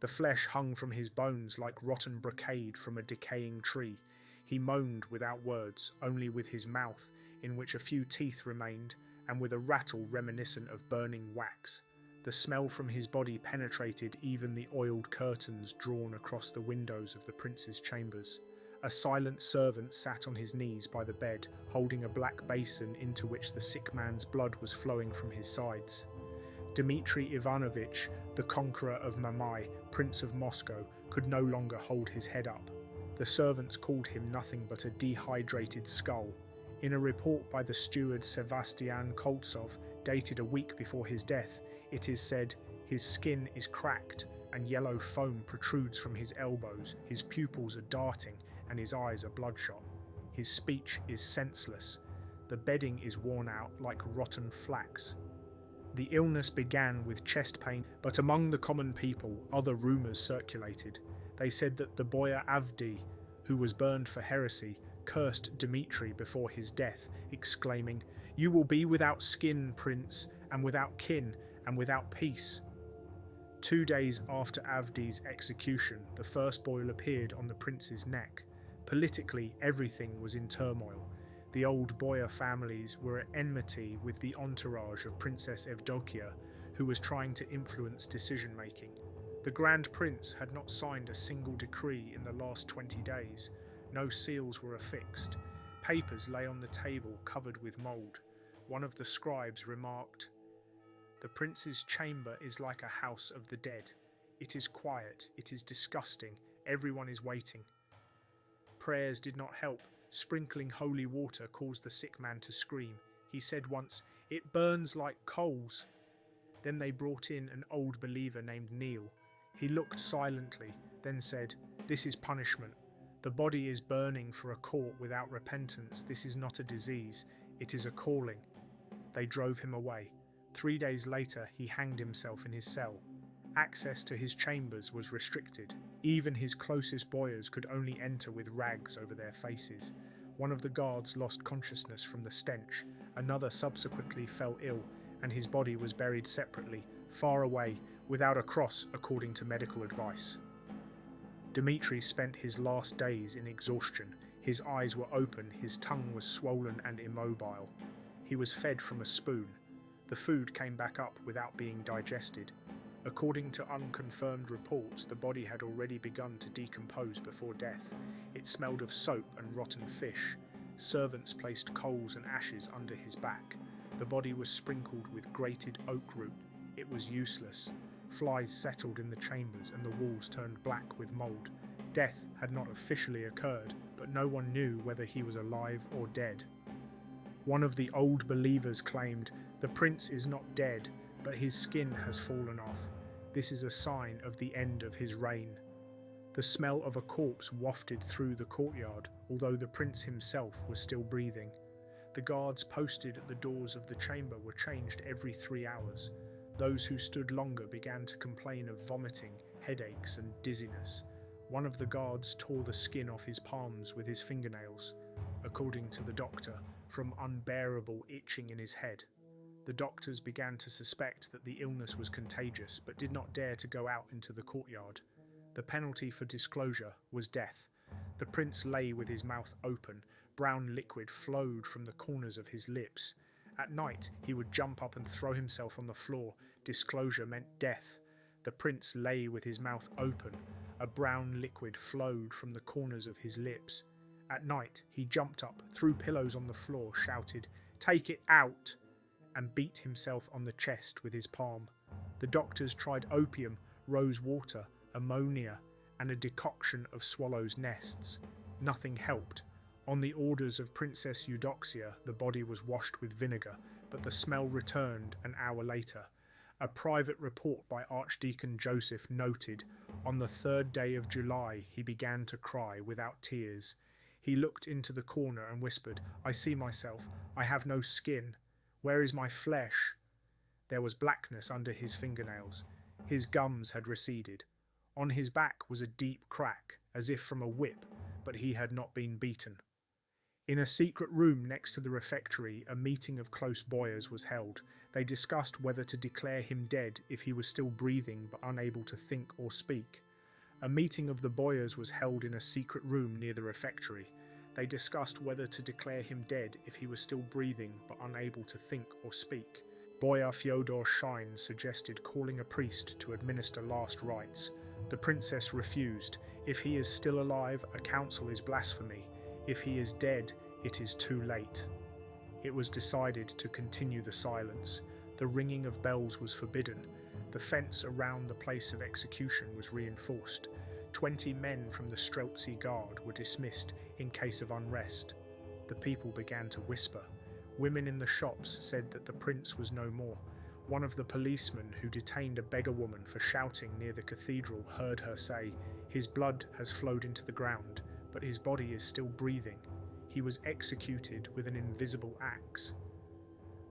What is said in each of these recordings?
The flesh hung from his bones like rotten brocade from a decaying tree. He moaned without words, only with his mouth, in which a few teeth remained, and with a rattle reminiscent of burning wax. The smell from his body penetrated even the oiled curtains drawn across the windows of the prince's chambers. A silent servant sat on his knees by the bed, holding a black basin into which the sick man's blood was flowing from his sides. Dmitri Ivanovich, the conqueror of Mamai, Prince of Moscow, could no longer hold his head up. The servants called him nothing but a dehydrated skull. In a report by the steward Sebastian Koltsov, dated a week before his death, it is said, "His skin is cracked, and yellow foam protrudes from his elbows, his pupils are darting, and his eyes are bloodshot. His speech is senseless. The bedding is worn out like rotten flax." The illness began with chest pain, but among the common people, other rumours circulated. They said that the boyar Avdi, who was burned for heresy, cursed Dmitri before his death, exclaiming, "You will be without skin, prince, and without kin, and without peace." 2 days after Avdi's execution, the first boil appeared on the prince's neck. Politically, everything was in turmoil. The old boyar families were at enmity with the entourage of Princess Evdokia, who was trying to influence decision-making. The Grand Prince had not signed a single decree in the last 20 days. No seals were affixed. Papers lay on the table covered with mould. One of the scribes remarked, "The prince's chamber is like a house of the dead. It is quiet, it is disgusting, everyone is waiting." Prayers did not help. Sprinkling holy water caused the sick man to scream. He said once, "It burns like coals." Then they brought in an old believer named Neil. He looked silently, then said, "This is punishment. The body is burning for a court without repentance. This is not a disease, it is a calling." They drove him away. 3 days later, he hanged himself in his cell. Access to his chambers was restricted. Even his closest boyars could only enter with rags over their faces. One of the guards lost consciousness from the stench. Another subsequently fell ill, and his body was buried separately, far away, without a cross according to medical advice. Dmitri spent his last days in exhaustion. His eyes were open, his tongue was swollen and immobile. He was fed from a spoon. The food came back up without being digested. According to unconfirmed reports, the body had already begun to decompose before death. It smelled of soap and rotten fish. Servants placed coals and ashes under his back. The body was sprinkled with grated oak root. It was useless. Flies settled in the chambers and the walls turned black with mould. Death had not officially occurred, but no one knew whether he was alive or dead. One of the old believers claimed, "The prince is not dead, but his skin has fallen off. This is a sign of the end of his reign." The smell of a corpse wafted through the courtyard, although the prince himself was still breathing. The guards posted at the doors of the chamber were changed every 3 hours. Those who stood longer began to complain of vomiting, headaches, and dizziness. One of the guards tore the skin off his palms with his fingernails, according to the doctor, from unbearable itching in his head. The doctors began to suspect that the illness was contagious, but did not dare to go out into the courtyard. The penalty for disclosure was death. The prince lay with his mouth open. Brown liquid flowed from the corners of his lips. At night, he would jump up and throw himself on the floor. Disclosure meant death. The prince lay with his mouth open. A brown liquid flowed from the corners of his lips. At night, he jumped up, threw pillows on the floor, shouted, "Take it out!" and beat himself on the chest with his palm. The doctors tried opium, rose water, ammonia, and a decoction of swallows' nests. Nothing helped. On the orders of Princess Eudoxia, the body was washed with vinegar, but the smell returned an hour later. A private report by Archdeacon Joseph noted, on the 3rd day of July he began to cry without tears. He looked into the corner and whispered, "I see myself. I have no skin. Where is my flesh?" There was blackness under his fingernails. His gums had receded. On his back was a deep crack, as if from a whip, but he had not been beaten. In a secret room next to the refectory, a meeting of close boyars was held. They discussed whether to declare him dead if he was still breathing but unable to think or speak. A meeting of the boyars was held in a secret room near the refectory. They discussed whether to declare him dead if he was still breathing but unable to think or speak. Boyar Fyodor Shine suggested calling a priest to administer last rites. The princess refused. If he is still alive, a counsel is blasphemy. If he is dead, it is too late. It was decided to continue the silence. The ringing of bells was forbidden. The fence around the place of execution was reinforced. 20 men from the Streltsy Guard were dismissed in case of unrest. The people began to whisper. Women in the shops said that the prince was no more. One of the policemen who detained a beggar woman for shouting near the cathedral heard her say, "His blood has flowed into the ground, but his body is still breathing. He was executed with an invisible axe."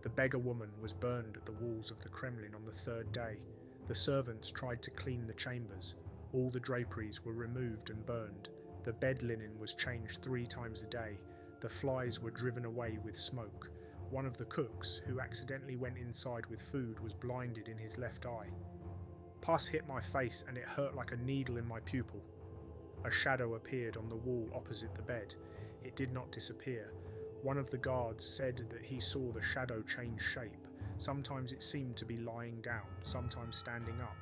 The beggar woman was burned at the walls of the Kremlin on the third day. The servants tried to clean the chambers. All the draperies were removed and burned. The bed linen was changed 3 times a day. The flies were driven away with smoke. One of the cooks, who accidentally went inside with food, was blinded in his left eye. Pus hit my face and it hurt like a needle in my pupil. A shadow appeared on the wall opposite the bed. It did not disappear. One of the guards said that he saw the shadow change shape. Sometimes it seemed to be lying down, sometimes standing up.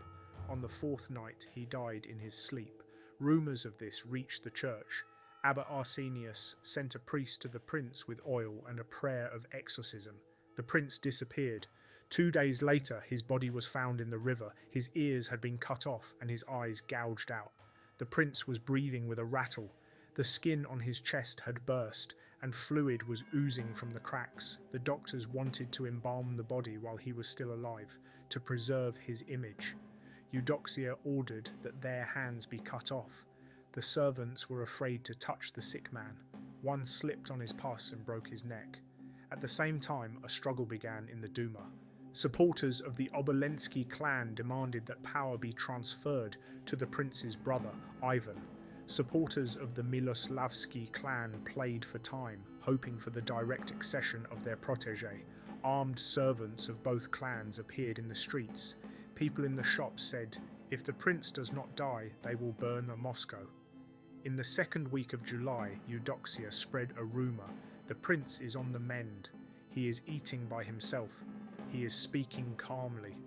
On the 4th night, he died in his sleep. Rumours of this reached the church. Abbot Arsenius sent a priest to the prince with oil and a prayer of exorcism. The prince disappeared. 2 days later, his body was found in the river. His ears had been cut off and his eyes gouged out. The prince was breathing with a rattle. The skin on his chest had burst, and fluid was oozing from the cracks. The doctors wanted to embalm the body while he was still alive, to preserve his image. Eudoxia ordered that their hands be cut off. The servants were afraid to touch the sick man. One slipped on his pus and broke his neck. At the same time, a struggle began in the Duma. Supporters of the Obolensky clan demanded that power be transferred to the prince's brother, Ivan. Supporters of the Miloslavsky clan played for time, hoping for the direct accession of their protégé. Armed servants of both clans appeared in the streets. People in the shops said, "If the prince does not die, they will burn Moscow." In the 2nd week of July, Eudoxia spread a rumour. The prince is on the mend. He is eating by himself. He is speaking calmly.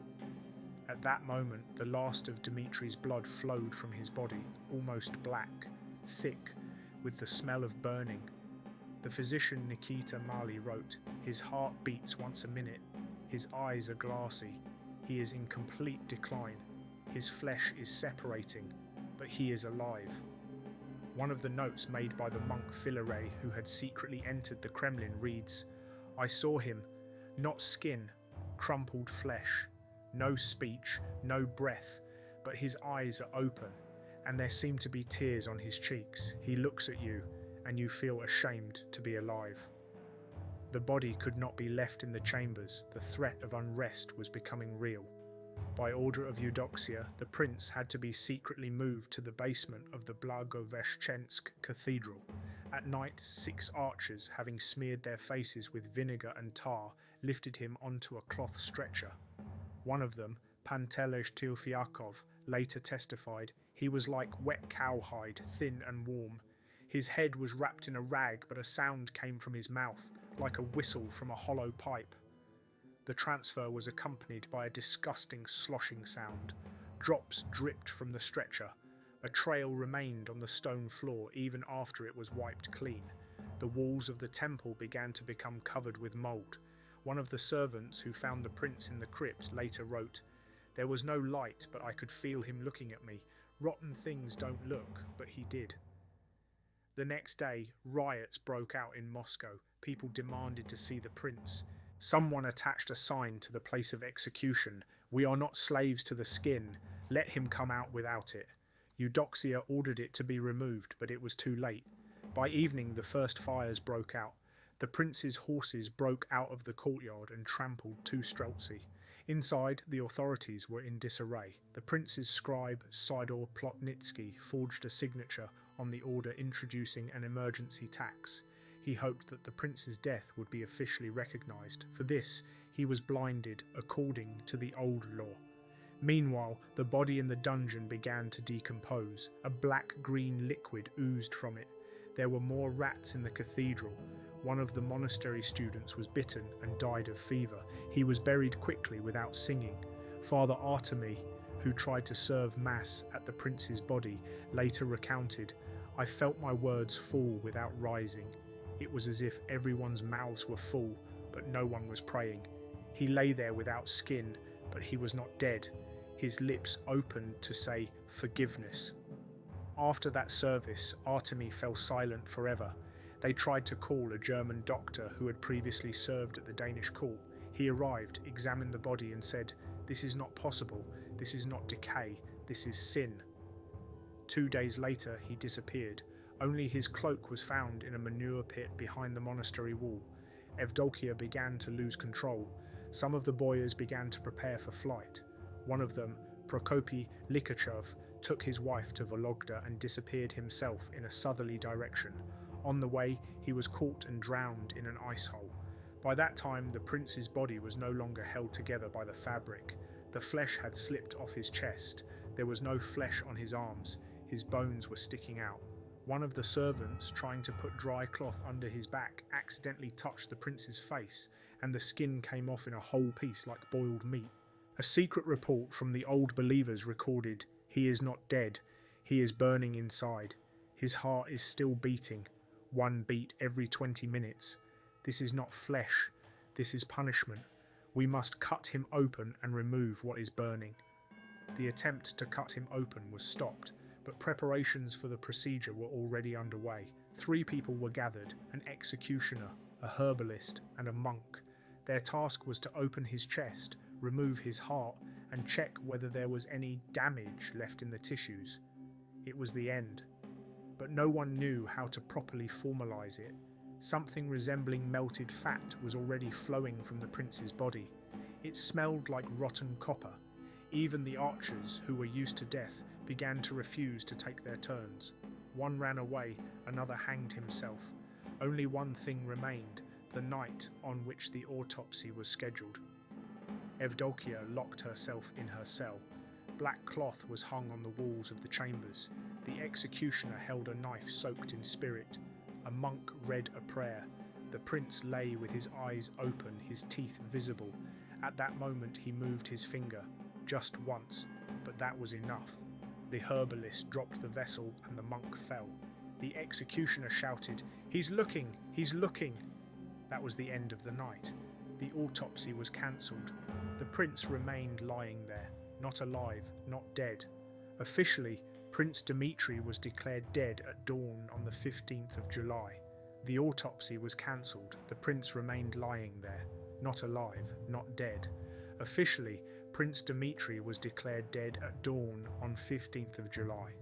At that moment, the last of Dmitri's blood flowed from his body, almost black, thick, with the smell of burning. The physician Nikita Mali wrote, "His heart beats once a minute. His eyes are glassy. He is in complete decline. His flesh is separating, but he is alive." One of the notes made by the monk Philaret, who had secretly entered the Kremlin, reads, "I saw him, not skin, crumpled flesh. No speech, no breath, but his eyes are open, and there seem to be tears on his cheeks. He looks at you, and you feel ashamed to be alive." The body could not be left in the chambers. The threat of unrest was becoming real. By order of Eudoxia, the prince had to be secretly moved to the basement of the Blagoveshchensk Cathedral. At night, 6 archers, having smeared their faces with vinegar and tar, lifted him onto a cloth stretcher. One of them, Pantelej Teofyakov, later testified, "He was like wet cowhide, thin and warm. His head was wrapped in a rag, but a sound came from his mouth, like a whistle from a hollow pipe." The transfer was accompanied by a disgusting sloshing sound. Drops dripped from the stretcher. A trail remained on the stone floor even after it was wiped clean. The walls of the temple began to become covered with mould. One of the servants who found the prince in the crypt later wrote, "There was no light, but I could feel him looking at me. Rotten things don't look, but he did." The next day, riots broke out in Moscow. People demanded to see the prince. Someone attached a sign to the place of execution, "We are not slaves to the skin. Let him come out without it." Eudoxia ordered it to be removed, but it was too late. By evening, the first fires broke out. The prince's horses broke out of the courtyard and trampled 2 Streltsy. Inside, the authorities were in disarray. The prince's scribe, Sidor Plotnitsky, forged a signature on the order introducing an emergency tax. he hoped that the prince's death would be officially recognised. For this, he was blinded according to the old law. Meanwhile, the body in the dungeon began to decompose. A black-green liquid oozed from it. There were more rats in the cathedral. One of the monastery students was bitten and died of fever. He was buried quickly without singing. Father Artemy, who tried to serve mass at the prince's body, later recounted, "I felt my words fall without rising. It was as if everyone's mouths were full, but no one was praying. He lay there without skin, but he was not dead. His lips opened to say forgiveness." After that service, Artemy fell silent forever. They tried to call a German doctor who had previously served at the Danish court. He arrived, examined the body and said, "This is not possible. This is not decay. This is sin." 2 days later, he disappeared. Only his cloak was found in a manure pit behind the monastery wall. Evdokia began to lose control. Some of the boyars began to prepare for flight. One of them, Prokopy Likachov, took his wife to Vologda and disappeared himself in a southerly direction. On the way, he was caught and drowned in an ice hole. By that time, the prince's body was no longer held together by the fabric. The flesh had slipped off his chest. There was no flesh on his arms. His bones were sticking out. One of the servants, trying to put dry cloth under his back, accidentally touched the prince's face, and the skin came off in a whole piece like boiled meat. A secret report from the old believers recorded, "He is not dead. He is burning inside. His heart is still beating. One beat every 20 minutes. This is not flesh. This is punishment. We must cut him open and remove what is burning." The attempt to cut him open was stopped, but preparations for the procedure were already underway. 3 people were gathered, an executioner, a herbalist, and a monk. Their task was to open his chest, remove his heart, and check whether there was any damage left in the tissues. It was the end. But no one knew how to properly formalize it. Something resembling melted fat was already flowing from the prince's body. It smelled like rotten copper. Even the archers, who were used to death, began to refuse to take their turns. One ran away, another hanged himself. Only one thing remained, the night on which the autopsy was scheduled. Evdokia locked herself in her cell. Black cloth was hung on the walls of the chambers. The executioner held a knife soaked in spirit. A monk read a prayer. The prince lay with his eyes open, his teeth visible. At that moment he moved his finger, just once, but that was enough. The herbalist dropped the vessel and the monk fell. The executioner shouted, "He's looking! He's looking!" That was the end of the night. The autopsy was cancelled. The prince remained lying there, not alive, not dead. Officially, Prince Dmitri was declared dead at dawn on the 15th of July. The autopsy was cancelled. The prince remained lying there, not alive, not dead. Officially, Prince Dmitri was declared dead at dawn on 15th of July.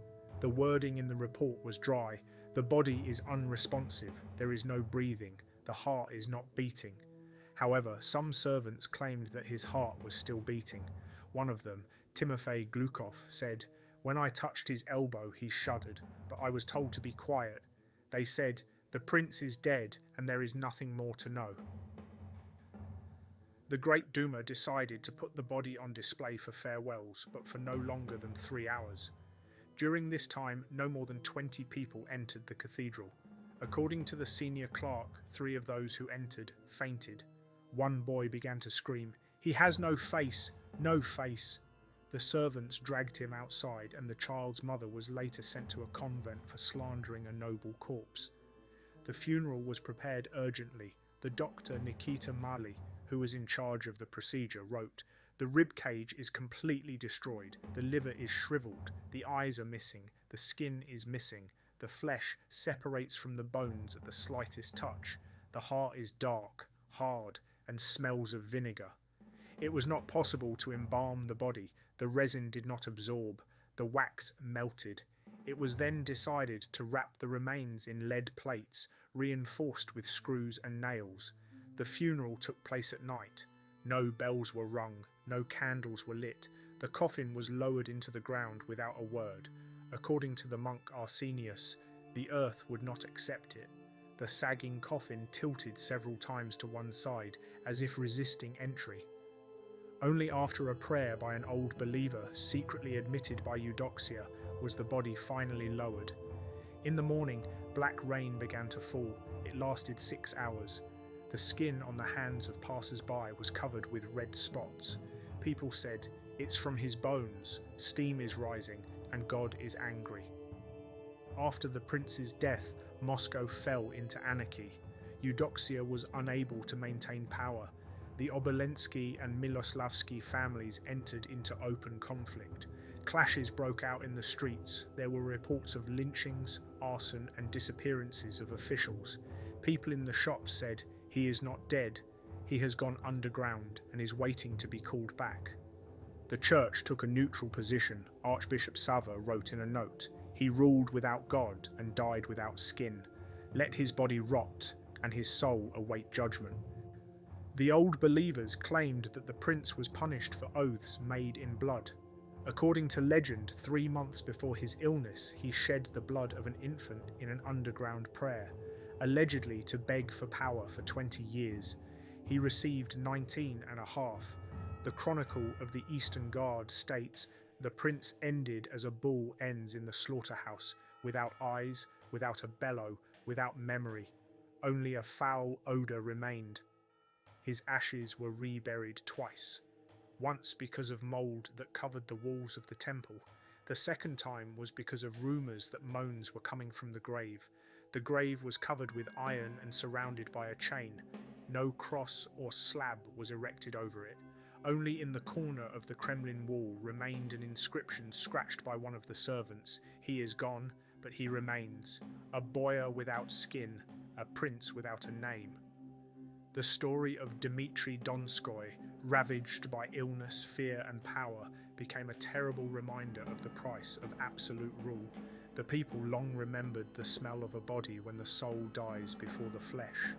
The wording in the report was dry. The body is unresponsive. There is no breathing. The heart is not beating. However, some servants claimed that his heart was still beating. One of them, Timofey Glukov, said, "When I touched his elbow, he shuddered, but I was told to be quiet. They said, 'The prince is dead and there is nothing more to know.'" The Great Duma decided to put the body on display for farewells, but for no longer than 3 hours. During this time, no more than 20 people entered the cathedral. According to the senior clerk, 3 of those who entered fainted. One boy began to scream, "He has no face! No face!" The servants dragged him outside, and the child's mother was later sent to a convent for slandering a noble corpse. The funeral was prepared urgently. The doctor Nikita Mali, who was in charge of the procedure, wrote, "The rib cage is completely destroyed, the liver is shriveled, the eyes are missing, the skin is missing, the flesh separates from the bones at the slightest touch, the heart is dark, hard, and smells of vinegar." It was not possible to embalm the body. The resin did not absorb. The wax melted. It was then decided to wrap the remains in lead plates, reinforced with screws and nails. The funeral took place at night. No bells were rung. No candles were lit. The coffin was lowered into the ground without a word. According to the monk Arsenius, the earth would not accept it. The sagging coffin tilted several times to one side, as if resisting entry. Only after a prayer by an old believer, secretly admitted by Eudoxia, was the body finally lowered. In the morning, black rain began to fall. It lasted 6 hours. The skin on the hands of passers-by was covered with red spots. People said, "It's from his bones, steam is rising, and God is angry." After the prince's death, Moscow fell into anarchy. Eudoxia was unable to maintain power. The Obolensky and Miloslavsky families entered into open conflict. Clashes broke out in the streets. There were reports of lynchings, arson, and disappearances of officials. People in the shops said, "He is not dead. He has gone underground and is waiting to be called back." The church took a neutral position. Archbishop Sava wrote in a note, "He ruled without God and died without skin. Let his body rot and his soul await judgment." The old believers claimed that the prince was punished for oaths made in blood. According to legend, 3 months before his illness, he shed the blood of an infant in an underground prayer, allegedly to beg for power for 20 years. He received 19 and a half. The Chronicle of the Eastern Guard states, "The prince ended as a bull ends in the slaughterhouse, without eyes, without a bellow, without memory. Only a foul odour remained." His ashes were reburied twice. Once because of mould that covered the walls of the temple. The second time was because of rumours that moans were coming from the grave. The grave was covered with iron and surrounded by a chain. No cross or slab was erected over it. Only in the corner of the Kremlin wall remained an inscription scratched by one of the servants. "He is gone, but he remains. A boyar without skin, a prince without a name." The story of Dmitry Donskoy, ravaged by illness, fear and power, became a terrible reminder of the price of absolute rule. The people long remembered the smell of a body when the soul dies before the flesh.